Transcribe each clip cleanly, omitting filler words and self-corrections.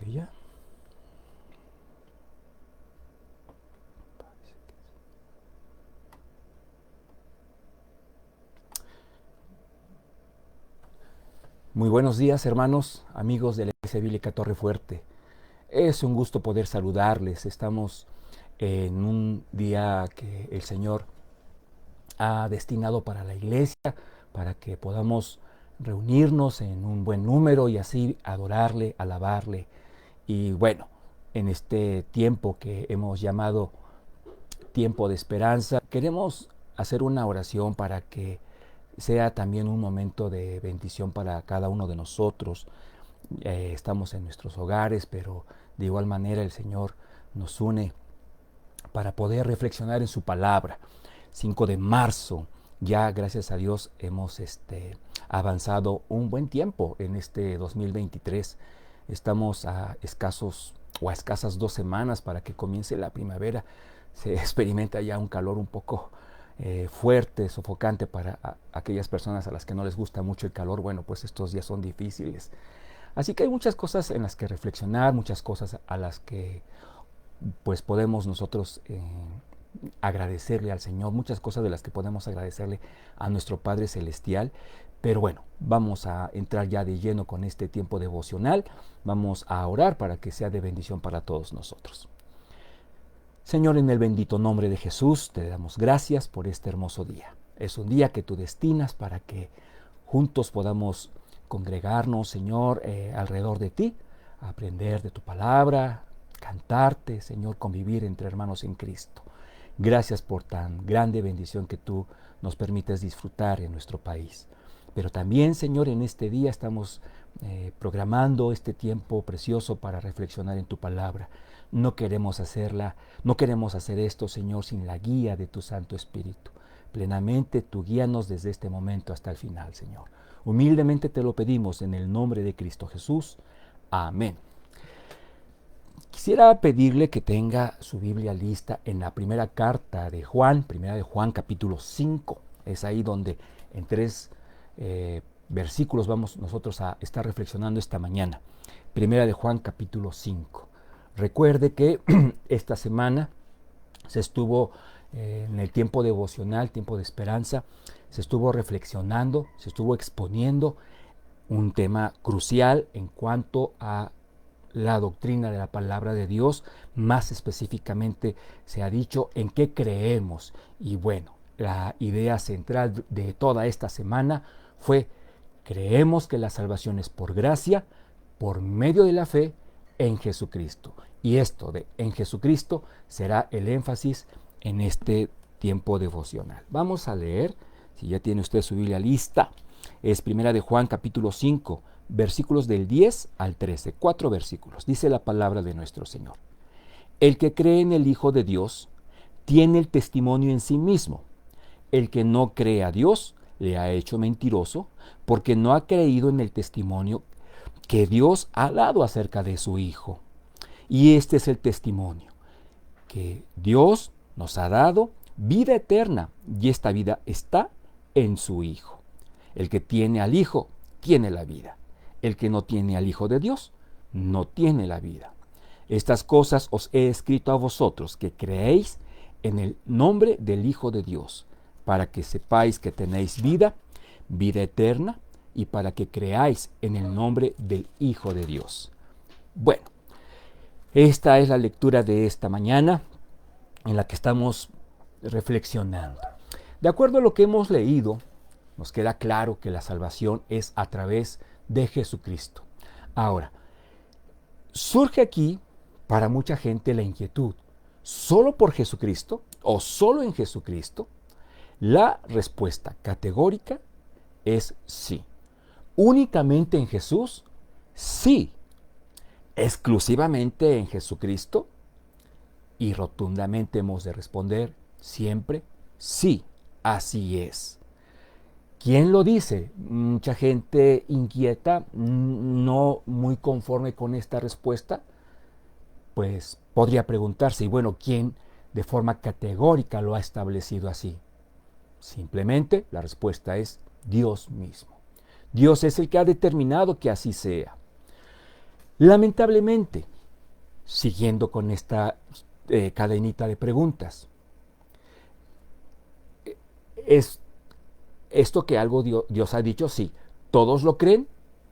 que ya. Muy buenos días, hermanos, amigos de la Iglesia Bíblica Torre Fuerte. Es un gusto poder saludarles. Estamos en un día que el Señor ha destinado para la iglesia, para que podamos reunirnos en un buen número y así adorarle, alabarle. Y bueno, en este tiempo que hemos llamado tiempo de esperanza, queremos hacer una oración para que sea también un momento de bendición para cada uno de nosotros. Estamos en nuestros hogares, pero de igual manera el Señor nos une para poder reflexionar en su palabra. 5 de marzo, ya gracias a Dios hemos avanzado un buen tiempo en este 2023. Estamos a escasas 2 semanas para que comience la primavera. Se experimenta ya un calor un poco fuerte, sofocante para aquellas personas a las que no les gusta mucho el calor. Bueno, pues estos días son difíciles. Así que hay muchas cosas en las que reflexionar, muchas cosas a las que pues podemos nosotros agradecerle al Señor, muchas cosas de las que podemos agradecerle a nuestro Padre Celestial. Pero bueno, vamos a entrar ya de lleno con este tiempo devocional. Vamos a orar para que sea de bendición para todos nosotros. Señor, en el bendito nombre de Jesús, te damos gracias por este hermoso día. Es un día que tú destinas para que juntos podamos congregarnos, Señor, alrededor de ti, aprender de tu palabra, cantarte, Señor, convivir entre hermanos en Cristo. Gracias por tan grande bendición que tú nos permites disfrutar en nuestro país. Pero también, Señor, en este día estamos programando este tiempo precioso para reflexionar en tu palabra. No queremos hacer esto, Señor, sin la guía de tu Santo Espíritu. Plenamente tú guíanos desde este momento hasta el final, Señor. Humildemente te lo pedimos en el nombre de Cristo Jesús. Amén. Quisiera pedirle que tenga su Biblia lista en la primera carta de Juan, primera de Juan capítulo 5. Es ahí donde en 3 versículos vamos nosotros a estar reflexionando esta mañana. Primera de Juan capítulo 5. Recuerde que esta semana se estuvo en el tiempo devocional, tiempo de esperanza, se estuvo reflexionando, se estuvo exponiendo un tema crucial en cuanto a la doctrina de la palabra de Dios. Más específicamente se ha dicho en qué creemos. Y bueno, la idea central de toda esta semana fue: creemos que la salvación es por gracia, por medio de la fe en Jesucristo. Y esto de en Jesucristo será el énfasis en este tiempo devocional. Vamos a leer, si ya tiene usted su Biblia lista, es primera de Juan capítulo 5, versículos del 10 al 13, 4 versículos. Dice la palabra de nuestro Señor: el que cree en el Hijo de Dios tiene el testimonio en sí mismo. El que no cree a Dios le ha hecho mentiroso, porque no ha creído en el testimonio que Dios ha dado acerca de su Hijo. Y este es el testimonio, que Dios nos ha dado vida eterna, y esta vida está en su Hijo. El que tiene al Hijo tiene la vida. El que no tiene al Hijo de Dios no tiene la vida. Estas cosas os he escrito a vosotros, que creéis en el nombre del Hijo de Dios, para que sepáis que tenéis vida, vida eterna, y para que creáis en el nombre del Hijo de Dios. Bueno, esta es la lectura de esta mañana en la que estamos reflexionando. De acuerdo a lo que hemos leído, nos queda claro que la salvación es a través de Jesucristo. Ahora, surge aquí para mucha gente la inquietud: ¿solo por Jesucristo o solo en Jesucristo? La respuesta categórica es sí. ¿Únicamente en Jesús? Sí. ¿Exclusivamente en Jesucristo? Y rotundamente hemos de responder siempre sí, así es. ¿Quién lo dice? Mucha gente inquieta, no muy conforme con esta respuesta, pues podría preguntarse: y bueno, ¿quién de forma categórica lo ha establecido así? Simplemente la respuesta es Dios mismo. Dios es el que ha determinado que así sea. Lamentablemente, siguiendo con esta cadenita de preguntas, ¿es esto que algo Dios ha dicho? Sí. ¿Todos lo creen?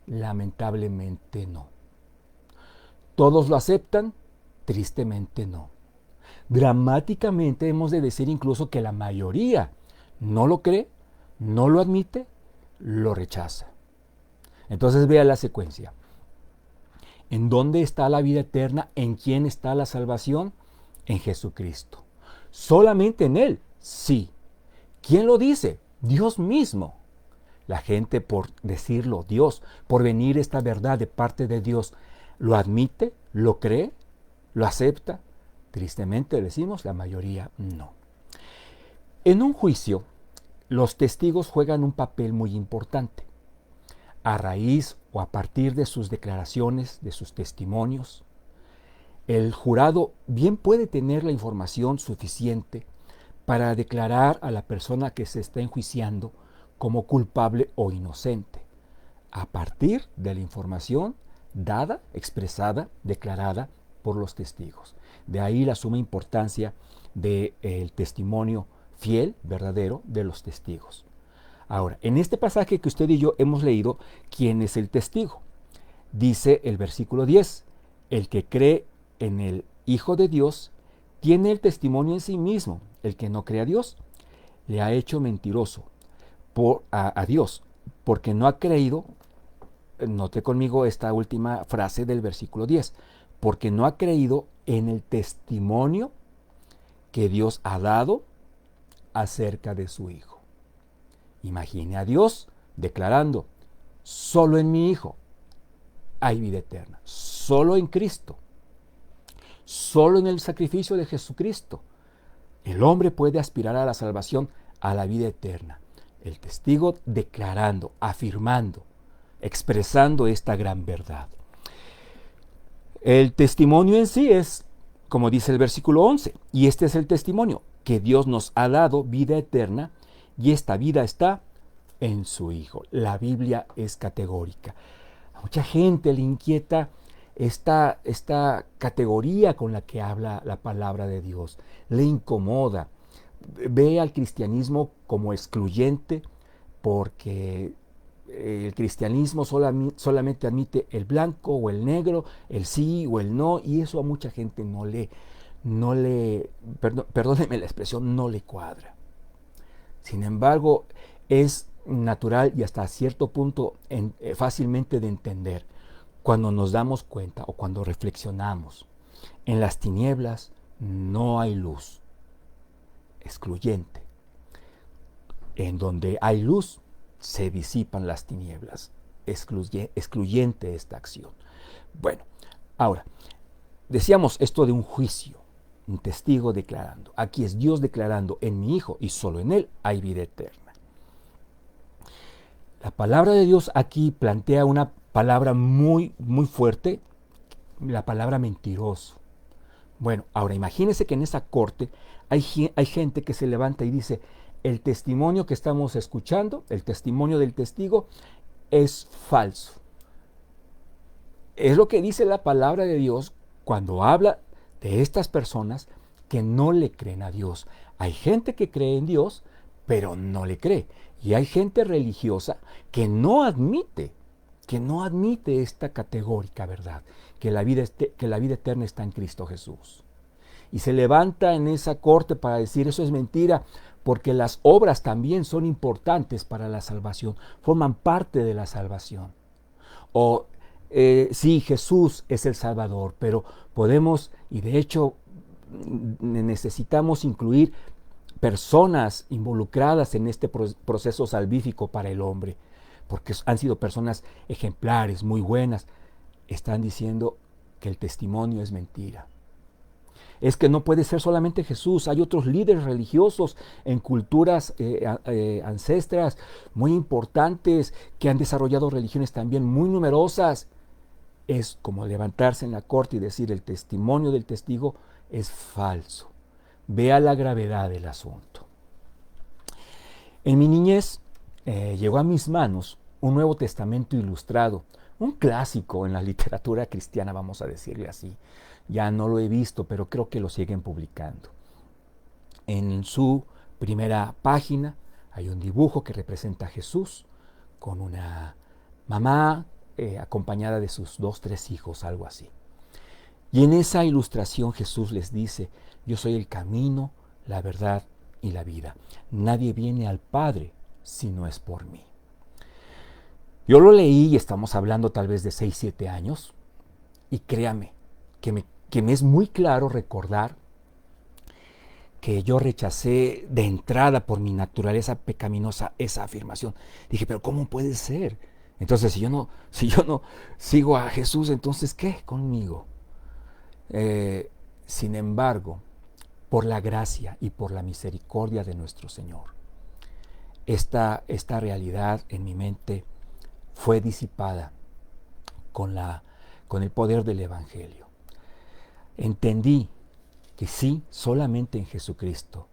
Lamentablemente no. ¿Todos lo aceptan? Tristemente no. Dramáticamente hemos de decir incluso que la mayoría no lo cree, no lo admite, lo rechaza. Entonces vea la secuencia. ¿En dónde está la vida eterna? ¿En quién está la salvación? En Jesucristo. ¿Solamente en Él? Sí. ¿Quién lo dice? Dios mismo. La gente, por decirlo, Dios, por venir esta verdad de parte de Dios, ¿lo admite? ¿Lo cree? ¿Lo acepta? Tristemente decimos, la mayoría no. En un juicio, los testigos juegan un papel muy importante. A raíz o a partir de sus declaraciones, de sus testimonios, el jurado bien puede tener la información suficiente para declarar a la persona que se está enjuiciando como culpable o inocente, a partir de la información dada, expresada, declarada por los testigos. De ahí la suma importancia del testimonio fiel, verdadero, de los testigos. Ahora, en este pasaje que usted y yo hemos leído, ¿quién es el testigo? Dice el versículo 10, el que cree en el Hijo de Dios tiene el testimonio en sí mismo. El que no cree a Dios le ha hecho mentiroso a Dios, porque no ha creído, note conmigo esta última frase del versículo 10, porque no ha creído en el testimonio que Dios ha dado acerca de su Hijo. Imagine a Dios declarando, solo en mi Hijo hay vida eterna, solo en Cristo, solo en el sacrificio de Jesucristo. El hombre puede aspirar a la salvación, a la vida eterna. El testigo declarando, afirmando, expresando esta gran verdad. El testimonio en sí es, como dice el versículo 11, y este es el testimonio, que Dios nos ha dado vida eterna y esta vida está en su Hijo. La Biblia es categórica. A mucha gente le inquieta esta categoría con la que habla la palabra de Dios. Le incomoda. Ve al cristianismo como excluyente porque el cristianismo solamente admite el blanco o el negro, el sí o el no, y eso a mucha gente perdóneme la expresión, no le cuadra. Sin embargo, es natural y hasta cierto punto fácilmente de entender cuando nos damos cuenta o cuando reflexionamos. En las tinieblas no hay luz. Excluyente. En donde hay luz se disipan las tinieblas. Excluyente esta acción. Bueno, ahora, decíamos esto de un juicio, un testigo declarando. Aquí es Dios declarando, en mi Hijo y solo en Él hay vida eterna. La palabra de Dios aquí plantea una palabra muy, muy fuerte, la palabra mentiroso. Bueno, ahora imagínense que en esa corte hay gente que se levanta y dice, el testimonio que estamos escuchando, el testimonio del testigo, es falso. Es lo que dice la palabra de Dios cuando habla de estas personas que no le creen a Dios. Hay gente que cree en Dios, pero no le cree. Y hay gente religiosa que no admite esta categórica verdad, que la vida eterna está en Cristo Jesús. Y se levanta en esa corte para decir eso es mentira, porque las obras también son importantes para la salvación, forman parte de la salvación. O sí, Jesús es el Salvador, pero podemos, y de hecho necesitamos incluir personas involucradas en este proceso salvífico para el hombre, porque han sido personas ejemplares, muy buenas. Están diciendo que el testimonio es mentira. Es que no puede ser solamente Jesús, hay otros líderes religiosos en culturas ancestras muy importantes que han desarrollado religiones también muy numerosas. Es como levantarse en la corte y decir el testimonio del testigo es falso. Vea la gravedad del asunto. En mi niñez llegó a mis manos un Nuevo Testamento ilustrado, un clásico en la literatura cristiana, vamos a decirle así. Ya no lo he visto, pero creo que lo siguen publicando. En su primera página hay un dibujo que representa a Jesús con una mamá acompañada de sus 2, 3 hijos, algo así. Y en esa ilustración Jesús les dice: yo soy el camino, la verdad y la vida. Nadie viene al Padre si no es por mí. Yo lo leí y estamos hablando tal vez de 6, 7 años, y créame que me es muy claro recordar que yo rechacé de entrada por mi naturaleza pecaminosa esa afirmación. Dije, pero ¿cómo puede ser? Entonces, si yo no sigo a Jesús, entonces ¿qué conmigo? Sin embargo, por la gracia y por la misericordia de nuestro Señor, esta realidad en mi mente fue disipada con el poder del Evangelio. Entendí que sí, solamente en Jesucristo,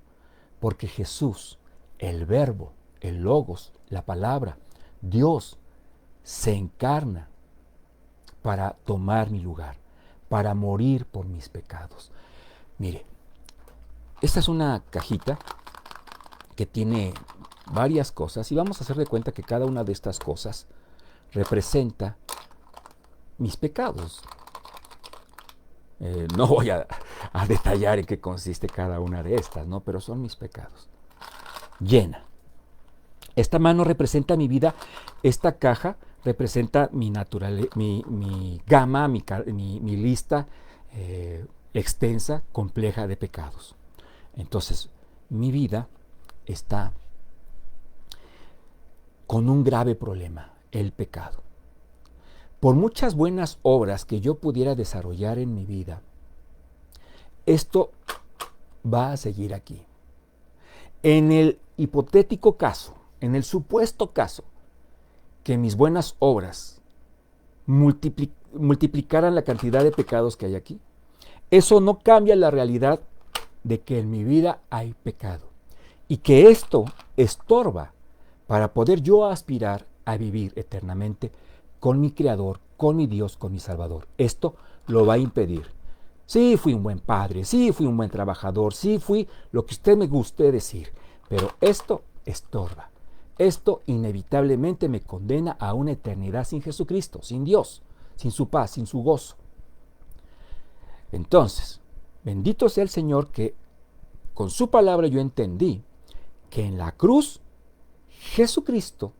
porque Jesús, el Verbo, el Logos, la palabra, Dios, se encarna para tomar mi lugar, para morir por mis pecados. Mire, esta es una cajita que tiene varias cosas y vamos a hacer de cuenta que cada una de estas cosas representa mis pecados. No voy a detallar en qué consiste cada una de estas, ¿no? Pero son mis pecados. Llena. Esta mano representa mi vida, esta caja representa mi gama, mi lista extensa, compleja de pecados. Entonces, mi vida está con un grave problema, el pecado. Por muchas buenas obras que yo pudiera desarrollar en mi vida, esto va a seguir aquí. En el hipotético caso, en el supuesto caso, que mis buenas obras multiplicaran la cantidad de pecados que hay aquí, eso no cambia la realidad de que en mi vida hay pecado y que esto estorba para poder yo aspirar a vivir eternamente con mi Creador, con mi Dios, con mi Salvador. Esto lo va a impedir. Sí, fui un buen padre, sí, fui un buen trabajador, sí, fui lo que usted me guste decir, pero esto estorba. Esto inevitablemente me condena a una eternidad sin Jesucristo, sin Dios, sin su paz, sin su gozo. Entonces, bendito sea el Señor que con su palabra yo entendí que en la cruz Jesucristo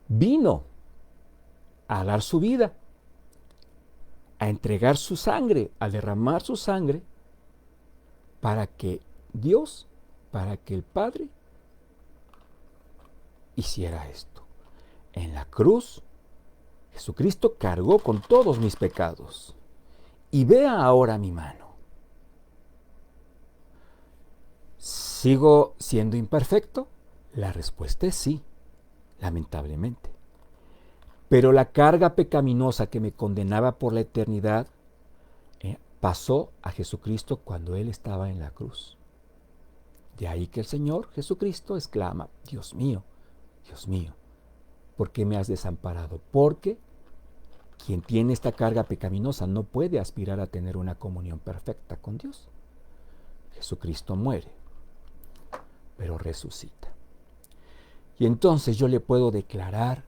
vino a dar su vida, a entregar su sangre, a derramar su sangre, para que Dios, para que el Padre hiciera esto. En la cruz, Jesucristo cargó con todos mis pecados. Y vea ahora mi mano. ¿Sigo siendo imperfecto? La respuesta es sí, lamentablemente. Pero la carga pecaminosa que me condenaba por la eternidad pasó a Jesucristo cuando Él estaba en la cruz. De ahí que el Señor Jesucristo exclama: Dios mío, ¿por qué me has desamparado? Porque quien tiene esta carga pecaminosa no puede aspirar a tener una comunión perfecta con Dios. Jesucristo muere, pero resucita. Y entonces yo le puedo declarar,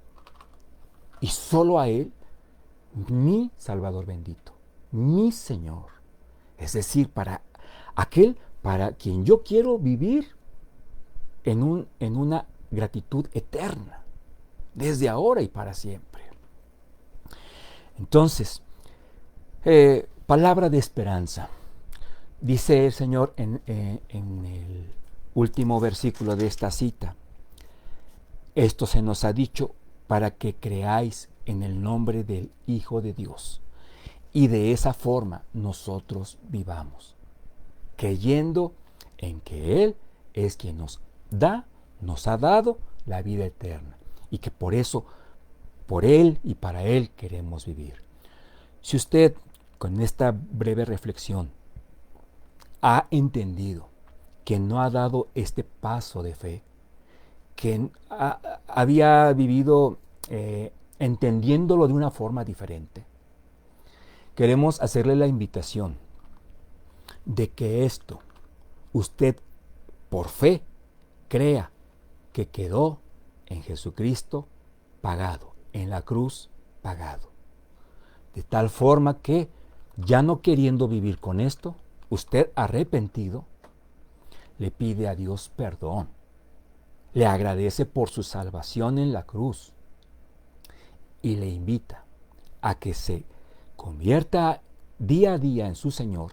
y solo a Él, mi Salvador bendito, mi Señor. Es decir, para quien yo quiero vivir en una gratitud eterna, desde ahora y para siempre. Entonces, palabra de esperanza. Dice el Señor en el último versículo de esta cita: esto se nos ha dicho para que creáis en el nombre del Hijo de Dios y de esa forma nosotros vivamos, creyendo en que Él es quien nos ha dado la vida eterna y que por eso, por Él y para Él queremos vivir. Si usted con esta breve reflexión ha entendido que no ha dado este paso de fe, que había vivido entendiéndolo de una forma diferente, queremos hacerle la invitación de que esto, usted por fe, crea que quedó en Jesucristo pagado, en la cruz pagado. De tal forma que, ya no queriendo vivir con esto, usted arrepentido, le pide a Dios perdón, le agradece por su salvación en la cruz y le invita a que se convierta día a día en su Señor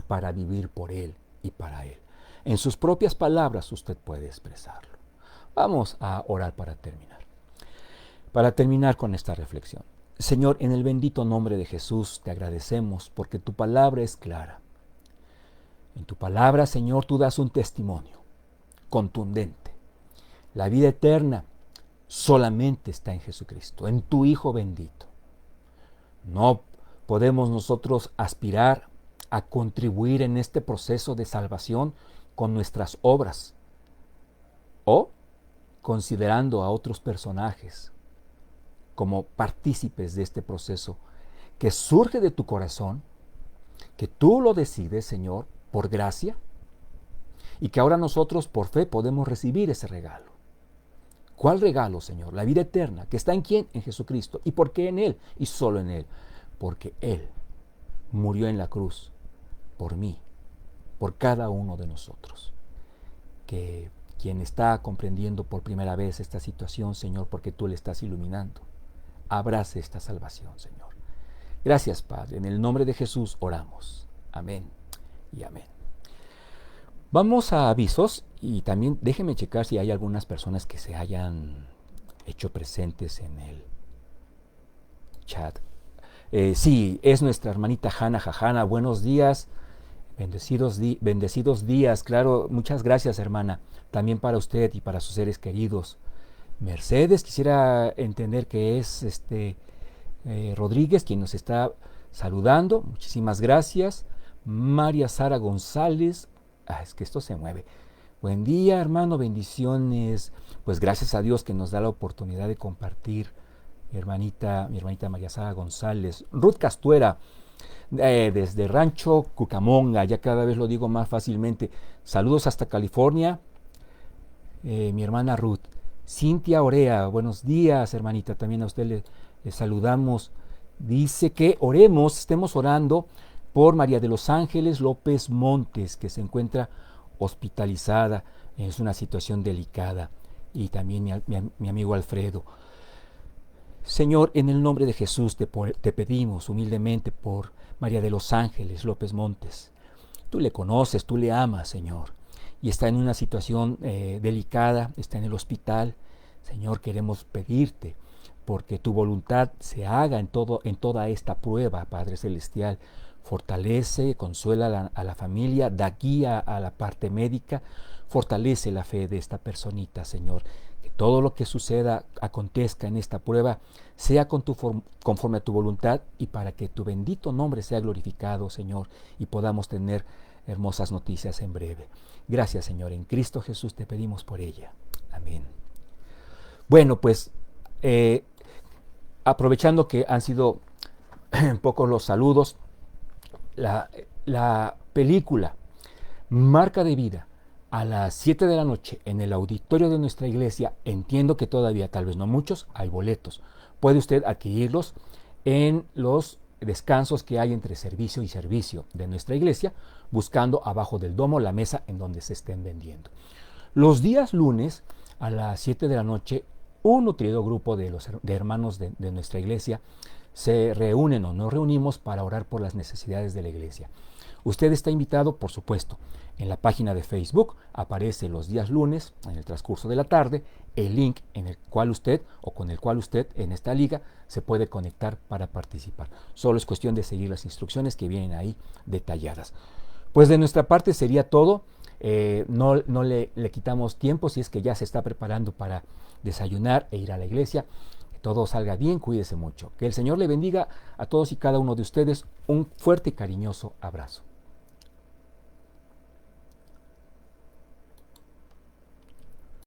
para vivir por Él y para Él. En sus propias palabras usted puede expresarlo. Vamos a orar para terminar. Para terminar con esta reflexión. Señor, en el bendito nombre de Jesús te agradecemos porque tu palabra es clara. En tu palabra, Señor, tú das un testimonio contundente. La vida eterna solamente está en Jesucristo, en tu Hijo bendito. No podemos nosotros aspirar a contribuir en este proceso de salvación con nuestras obras o considerando a otros personajes como partícipes de este proceso que surge de tu corazón, que tú lo decides, Señor, por gracia, y que ahora nosotros por fe podemos recibir ese regalo. ¿Cuál regalo, Señor? La vida eterna, que está en ¿quién? En Jesucristo. ¿Y por qué en Él? Y solo en Él. Porque Él murió en la cruz por mí, por cada uno de nosotros. Que quien está comprendiendo por primera vez esta situación, Señor, porque tú le estás iluminando, abrace esta salvación, Señor. Gracias, Padre. En el nombre de Jesús oramos. Amén y amén. Vamos a avisos y también déjenme checar si hay algunas personas que se hayan hecho presentes en el chat. Sí, es nuestra hermanita Hanna Jajana. Buenos días. Bendecidos días. Claro, muchas gracias, hermana. También para usted y para sus seres queridos. Mercedes, quisiera entender que es Rodríguez quien nos está saludando. Muchísimas gracias. María Sara González. Es que esto se mueve. Buen día, hermano, bendiciones. Pues gracias a Dios que nos da la oportunidad de compartir, mi hermanita María Sara González. Ruth Castuera, desde Rancho Cucamonga, ya cada vez lo digo más fácilmente. Saludos hasta California, mi hermana Ruth. Cintia Orea, buenos días, hermanita, también a usted le saludamos. Dice que estemos orando por María de los Ángeles López Montes, que se encuentra hospitalizada, es una situación delicada, y también mi amigo Alfredo. Señor, en el nombre de Jesús te pedimos humildemente por María de los Ángeles López Montes. Tú le conoces, tú le amas, Señor, y está en una situación delicada, está en el hospital. Señor, queremos pedirte porque tu voluntad se haga en toda esta prueba, Padre Celestial. Fortalece, consuela a la familia, da guía a la parte médica, fortalece la fe de esta personita, Señor. Que todo lo que suceda, acontezca en esta prueba, sea conforme a tu voluntad y para que tu bendito nombre sea glorificado, Señor, y podamos tener hermosas noticias en breve. Gracias, Señor. En Cristo Jesús te pedimos por ella. Amén. Bueno, pues aprovechando que han sido pocos los saludos, la película Marca de Vida a las 7 de la noche en el auditorio de nuestra iglesia. Entiendo que todavía, tal vez no muchos, hay boletos. Puede usted adquirirlos en los descansos que hay entre servicio y servicio de nuestra iglesia, buscando abajo del domo la mesa en donde se estén vendiendo. Los días lunes a las 7 de la noche, un nutrido grupo de hermanos de nuestra iglesia se reúnen o nos reunimos para orar por las necesidades de la iglesia. Usted está invitado, por supuesto. En la página de Facebook aparece los días lunes, en el transcurso de la tarde, el link en el cual usted o con el cual usted en esta liga se puede conectar para participar. Solo es cuestión de seguir las instrucciones que vienen ahí detalladas. Pues de nuestra parte sería todo. No le quitamos tiempo si es que ya se está preparando para desayunar e ir a la iglesia. Que todo salga bien, cuídese mucho. Que el Señor le bendiga a todos y cada uno de ustedes. Un fuerte y cariñoso abrazo.